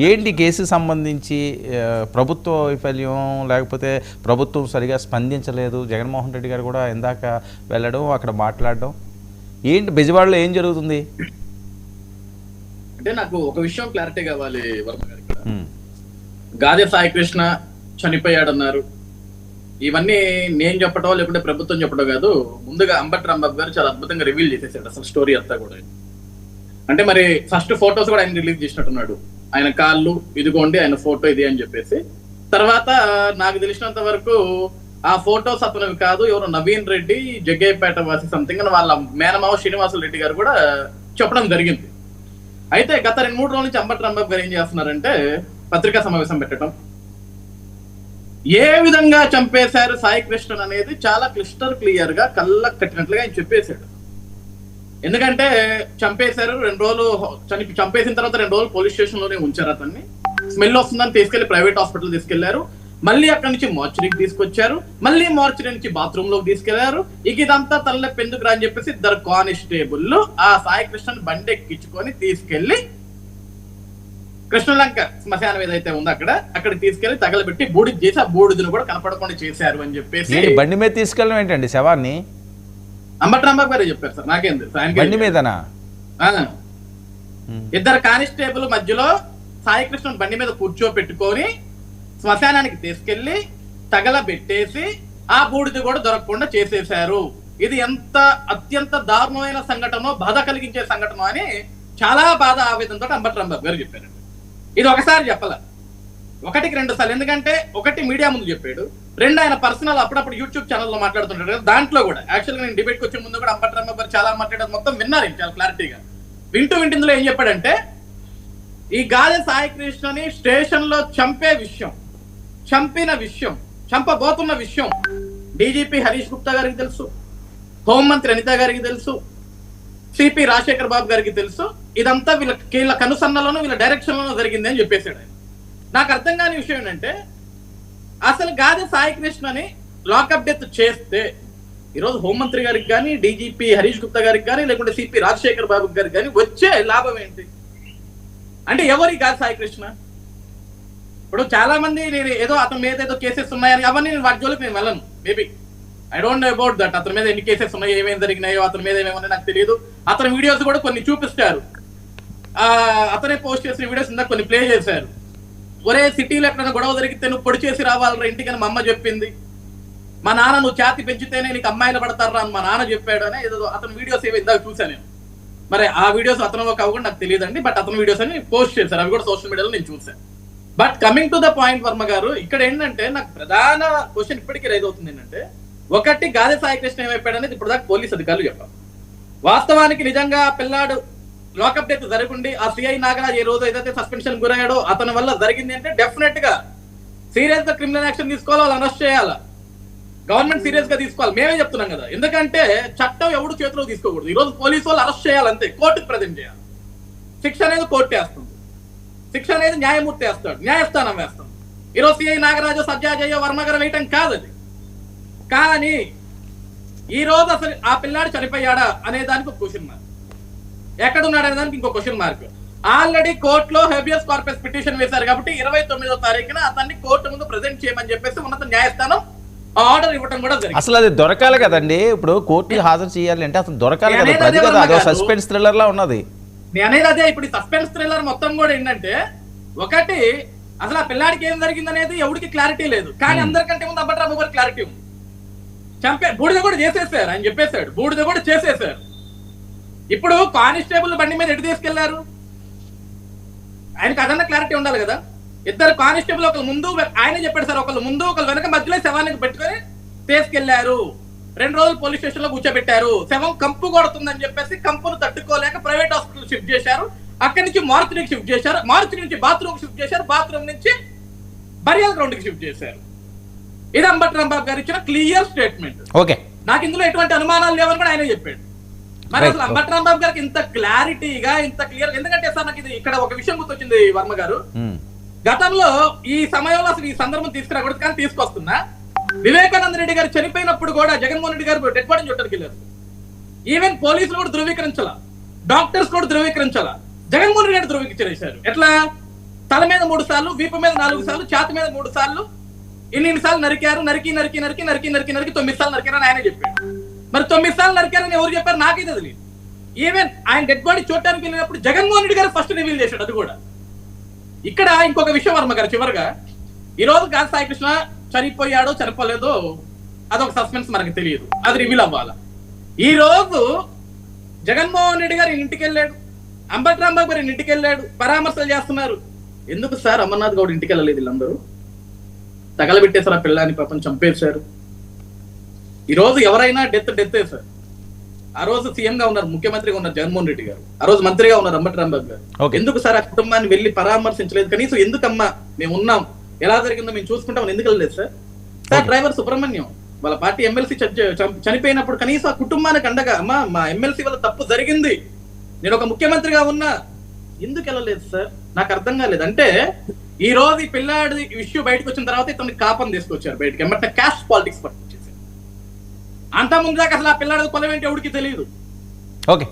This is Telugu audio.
ఏంటి కేసు సంబంధించి ప్రభుత్వ వైఫల్యం లేకపోతే ప్రభుత్వం సరిగా స్పందించలేదు, జగన్మోహన్ రెడ్డి గారు కూడా ఇందాక వెళ్ళడం అక్కడ మాట్లాడడం, ఏంటి బెజవాడలో ఏం జరుగుతుంది? అంటే నాకు ఒక విషయం క్లారిటీ కావాలి వర్మ గారు. ఇక్కడ గాదె సాయి కృష్ణ చనిపోయాడన్నారు, ఇవన్నీ నేను చెప్పటో లేకుంటే ప్రభుత్వం చెప్పటో కాదు. ముందుగా అంబటి రాంబాబు గారు చాలా అద్భుతంగా రివీల్ చేసేసాడు అసలు స్టోరీ అంతా కూడా. అంటే మరి ఫస్ట్ ఫొటోస్ కూడా ఆయన రిలీజ్ చేసినట్టున్నాడు, ఆయన కాళ్ళు ఇదిగోండి ఆయన ఫోటో ఇది అని చెప్పేసి. తర్వాత నాకు తెలిసినంత వరకు ఆ ఫోటోస్ అతనివి కాదు, ఎవరు నవీన్ రెడ్డి జగ్గయ్యపేట వాసి సంథింగ్ అని వాళ్ళ మేనమావ శ్రీనివాసులు రెడ్డి గారు కూడా చెప్పడం జరిగింది. అయితే గత 2-3 రోజుల నుంచి అంబటి రాంబాబు గారు ఏం చేస్తున్నారంటే పత్రికా సమావేశం పెట్టడం, ఏ విధంగా చంపేశారు సాయి కృష్ణ అనేది చాలా క్లియర్ గా కళ్ళకు కట్టినట్లుగా ఆయన చెప్పేశాడు. ఎందుకంటే చంపేశారు, 2 రోజులు చంపేసిన తర్వాత 2 రోజులు పోలీస్ స్టేషన్ లోనే ఉంచారు. అతన్ని స్మెల్ వస్తుందని తీసుకెళ్లి ప్రైవేట్ హాస్పిటల్ తీసుకెళ్లారు, మళ్ళీ అక్కడి నుంచి మార్చురీకి తీసుకొచ్చారు, మళ్ళీ మార్చురీ నుంచి బాత్రూమ్ లోకి తీసుకెళ్లారు. ఇదంతా తలనొప్పి ఎందుకు రా అని చెప్పేసి 2 కానిస్టేబుల్ ఆ సాయి కృష్ణని బండి ఎక్కించుకొని తీసుకెళ్లి కృష్ణలంక శ్మశానం ఏదైతే ఉందో అక్కడ తీసుకెళ్లి తగలబెట్టి బూడిద చేసి ఆ బూడిదను కూడా కనపడకుండా చేశారు అని చెప్పేసి. బండి మీద తీసుకెళ్ళడం ఏంటండి శవాన్ని? అంబటి రాంబాబు గారే చెప్పారు సార్, నాకేం బండి మీదనా? 2 కానిస్టేబుల్ మధ్యలో సాయి కృష్ణ బండి మీద కూర్చోపెట్టుకొని శ్మశానానికి తీసుకెళ్లి తగలబెట్టేసి ఆ బూడిద కూడా దొరకకుండా చేసేశారు. ఇది ఎంత అత్యంత దారుణమైన సంఘటన, బాధ కలిగించే సంఘటన అని చాలా బాధ ఆవేదనతో అంబటి రాంబాబు గారు చెప్పారండి. ఇది ఒకసారి చెప్పాల, 1కి 2 సార్లు. ఎందుకంటే 1 మీడియా ముందు చెప్పాడు, 2 ఆయన పర్సనల్ అప్పుడప్పుడు యూట్యూబ్ ఛానల్లో మాట్లాడుతుంటాడు కదా, దాంట్లో కూడా యాక్చువల్గా నేను డిబేట్కి వచ్చే ముందు కూడా అంబటి రాంబాబు గారు చాలా మాట్లాడేది మొత్తం విన్నారు చాలా క్లారిటీగా. వింటుందులో ఏం చెప్పాడంటే ఈ గాదె సాయి కృష్ణని స్టేషన్ లో చంపిన విషయం, చంపబోతున్న విషయం డీజీపీ హరీష్ గుప్తా గారికి తెలుసు, హోంమంత్రి అనిత గారికి తెలుసు, సిపి రాజశేఖర్ బాబు గారికి తెలుసు. ఇదంతా వీళ్ళ కనుసన్నలోనూ వీళ్ళ డైరెక్షన్ లోనూ జరిగింది అని చెప్పేశాడు ఆయన. నాకు అర్థం కాని విషయం ఏంటంటే అసలు గాదె సాయి కృష్ణని లాకప్ డెత్ చేస్తే ఈరోజు హోంమంత్రి గారికి కానీ, డీజీపీ హరీష్ గుప్తా గారికి కానీ, లేకుంటే సిపి రాజశేఖర్ బాబు గారికి కానీ వచ్చే లాభం ఏంటి? అంటే ఎవరి గాదె సాయి కృష్ణ? ఇప్పుడు చాలా మంది నేను ఏదో అతని మీద ఏదో కేసెస్ ఉన్నాయని అవన్నీ నేను వాటి జోలికి నేను వెళ్ళను. Maybe I don't know about that. అతని మీద ఎన్ని కేసెస్ ఉన్నాయో, ఏమేమి జరిగినాయో, అతని మీద ఏమేమన్నా నాకు తెలియదు. అతని వీడియోస్ కూడా కొన్ని చూపిస్తారు, అతనే పోస్ట్ చేసిన వీడియోస్ ఇందాక కొన్ని ప్లే చేశారు. ఒరే సిటీలో ఎక్కడైనా గొడవ జరిగితే నువ్వు పొడి చేసి రావాలరా ఇంటికని మా అమ్మ చెప్పింది, మా నాన్న నువ్వు ఛాతి పెంచితేనే నీకు అమ్మాయిలు పడతారా అని మా నాన్న చెప్పాడు అని ఏదో అతని వీడియోస్ ఏవో ఇందాక చూశాను నేను. మరి ఆ వీడియోస్ అతను కాకుండా నాకు తెలియదండి, బట్ అతని వీడియోస్ అని పోస్ట్ చేశారు, అవి కూడా సోషల్ మీడియాలో నేను చూశాను. But coming to the point Varma గారు, ఇక్కడ ఏంటంటే నాకు ప్రధాన క్వశ్చన్ ఇప్పటికీ రైజ్ అవుతుంది ఏంటంటే, 1 గాదె సాయి కృష్ణ ఏమైపోయాడు అనేది ఇప్పుడు దాకా పోలీస్ అధికారులు చెప్పారు. వాస్తవానికి నిజంగా పిల్లాడు లాకప్ డెత్ జరగండి ఆ సిఐ నాగరాజ్ ఏ రోజు ఏదైతే సస్పెన్షన్ గురయ్యాడో అతని వల్ల జరిగింది అంటే డెఫినెట్ గా సీరియస్ గా క్రిమినల్ యాక్షన్ తీసుకోవాలి, వాళ్ళు అరెస్ట్ చేయాలా, గవర్నమెంట్ సీరియస్ గా తీసుకోవాలి. మేమే చెప్తున్నాం కదా, ఎందుకంటే చట్టం ఎవడు చేతిలో తీసుకోకూడదు. ఈ రోజు పోలీసు వాళ్ళు అరెస్ట్ చేయాలంతే, కోర్టుకు ప్రజెంట్ చేయాలి. శిక్ష అనేది కోర్టు వేస్తుంది, శిక్ష అనేది న్యాయమూర్తి వేస్తాడు, న్యాయస్థానం వేస్తాం. ఈరోజు సిఐ నాగరాజు, సజ్జాజయ్య, వర్మ గారు వేయటం కాదు అది. కానీ ఈ రోజు అసలు ఆ పిల్లాడు చనిపోయాడా అనే దానికి ఒక క్వశ్చన్ మార్క్, ఎక్కడున్నాడు అనే దానికి ఇంకో క్వశ్చన్ మార్క్. ఆల్రెడీ కోర్టులో హెబియస్ కార్పస్ పిటిషన్ వేశారు కాబట్టి 29వ తారీఖున అతన్ని కోర్టు ముందు ప్రజెంట్ చేయమని చెప్పేసి ఉన్నత న్యాయస్థానం ఆర్డర్ ఇవ్వడం కూడా జరిగింది. అసలు అది దొరకాలి కదండి, ఇప్పుడు కోర్టుకి హాజరు చేయాలి అంటే అసలు దొరకాలి కదా, అది కదా అదో సస్పెన్స్ థ్రిల్లర్ లా ఉన్నది. నేను అనేది అదే. ఇప్పుడు ఈ సస్పెన్స్ థ్రిల్లర్ మొత్తం కూడా ఏంటంటే, 1 అసలు ఆ పిల్లాడికి ఏం జరిగింది అనేది ఎవరికి క్లారిటీ లేదు, కానీ అందరికంటే ముందు అంబటి రాంబాబు గారికి క్లారిటీ ఉంది. బూడిద కూడా చేసేసారు, ఆయన చెప్పేశాడు, బూడిద కూడా చేసేసారు. ఇప్పుడు కానిస్టేబుల్ బండి మీద ఎటు తీసుకెళ్లారు ఆయనకి అదన్నా క్లారిటీ ఉండాలి కదా. 2 కానిస్టేబుల్ ఒకళ్ళు ముందు, ఆయన చెప్పాడు సార్, ఒకళ్ళు ముందు ఒకళ్ళు వెనక, మధ్యలో శవానికి పెట్టుకొని తీసుకెళ్లారు. 2 రోజులు పోలీస్ స్టేషన్ లో కూర్చోబెట్టారు. శవం కంపు కొడుతుందని చెప్పేసి కంపును తట్టుకోలేక ప్రైవేట్ హాస్పిటల్ షిఫ్ట్ చేశారు, అక్కడి నుంచి మార్చురీకి షిఫ్ట్ చేశారు, మార్చురీ నుంచి బాత్రూమ్ షిఫ్ట్ చేశారు, బాత్రూమ్ నుంచి బరియల్ గ్రౌండ్ కి షిఫ్ట్ చేశారు. ఇది అంబటి రాంబాబు గారు ఇచ్చిన క్లియర్ స్టేట్మెంట్. ఓకే, నాకు ఇందులో ఎటువంటి అనుమానాలు లేవని కూడా ఆయన చెప్పాడు. మరి అసలు అంబటి రాంబాబు గారికి ఇంత క్లారిటీగా, ఇంత క్లియర్, ఎందుకంటే సార్ నాకు ఇది ఇక్కడ ఒక విషయం గుర్తొచ్చింది వర్మ గారు. గతంలో ఈ సమయంలో అసలు ఈ సందర్భం తీసుకురాకూడదు, కానీ తీసుకొస్తున్నా. వివేకానంద రెడ్డి గారు చనిపోయినప్పుడు కూడా జగన్మోహన్ రెడ్డి గారు డెడ్ బాడీని చుట్టానికి వెళ్ళారు. ఈవెన్ పోలీసులు కూడా ధృవీకరించాల, డాక్టర్స్ కూడా ధృవీకరించాల, జగన్మోహన్ రెడ్డి గారు ధృవీకరించారు. ఎట్లా? తల మీద 3 సార్లు, వీపు మీద 4 సార్లు, ఛాతి మీద 3 సార్లు, ఇన్ని సార్లు నరికారు, నరికి 9 సార్లు నరికారని ఆయనే చెప్పాడు. మరి 9 సార్లు నరికారని ఎవరు చెప్పారు నాకైతే తెలియదు. ఈవెన్ ఆయన డెడ్ బాడీ చూడటానికి వెళ్ళినప్పుడు జగన్మోహన్ రెడ్డి గారు ఫస్ట్ రివీల్ చేశాడు. అది కూడా ఇక్కడ ఇంకొక విషయం వర్మ గారు, చివరిగా ఈ రోజు గాలి సాయి కృష్ణ చనిపోయాడో చనిపోలేదో అదొక సస్పెన్స్, మనకు తెలియదు, అది రివీల్ అవ్వాలి. ఈ రోజు జగన్మోహన్ రెడ్డి గారు ఇంటికి వెళ్ళాడు, అంబటి రాంబాబు గారి ఇంటికి వెళ్ళాడు, పరామర్శలు చేస్తున్నారు. ఎందుకు సార్ అమర్నాథ్ గౌడ్ ఇంటికి వెళ్ళలేదు? వీళ్ళందరూ తగలబెట్టేశారు, ఆ పిల్లాన్ని పాపం చంపేశారు. ఈ రోజు ఎవరైనా డెత్ సార్. ఆ రోజు సీఎం గా ఉన్నారు, ముఖ్యమంత్రిగా ఉన్నారు జగన్మోహన్ రెడ్డి గారు, ఆ రోజు మంత్రిగా ఉన్నారు అంబటి రాంబాబు గారు. ఎందుకు సార్ ఆ కుటుంబాన్ని వెళ్ళి పరామర్శించలేదు? కనీసం ఎందుకమ్మా మేము ఉన్నాం, ఎలా జరిగిందో మేము చూసుకుంటామని ఎందుకు వెళ్ళలేదు సార్? సార్ డ్రైవర్ సుబ్రహ్మణ్యం వాళ్ళ పార్టీ ఎమ్మెల్సీ చనిపోయినప్పుడు కనీసం ఆ కుటుంబానికి అండగా, అమ్మా మా ఎమ్మెల్సీ వల్ల తప్పు జరిగింది, నేను ఒక ముఖ్యమంత్రిగా ఉన్నా, ఎందుకు వెళ్ళలేదు సార్? నాకు అర్థం కాలేదు. అంటే ఈ రోజు ఈ పిల్లాడి ఇష్యూ బయటకు వచ్చిన తర్వాత ఇతన్ని కాపం తీసుకొచ్చారు బయటకి, ఎమ్మటే క్యాస్ట్ పాలిటిక్స్ పట్టుకొచ్చేసారు. అంత ముందు దాకా అసలు ఆ పిల్లాడి పొలం ఏంటి ఎవరికి తెలియదు. ఓకే.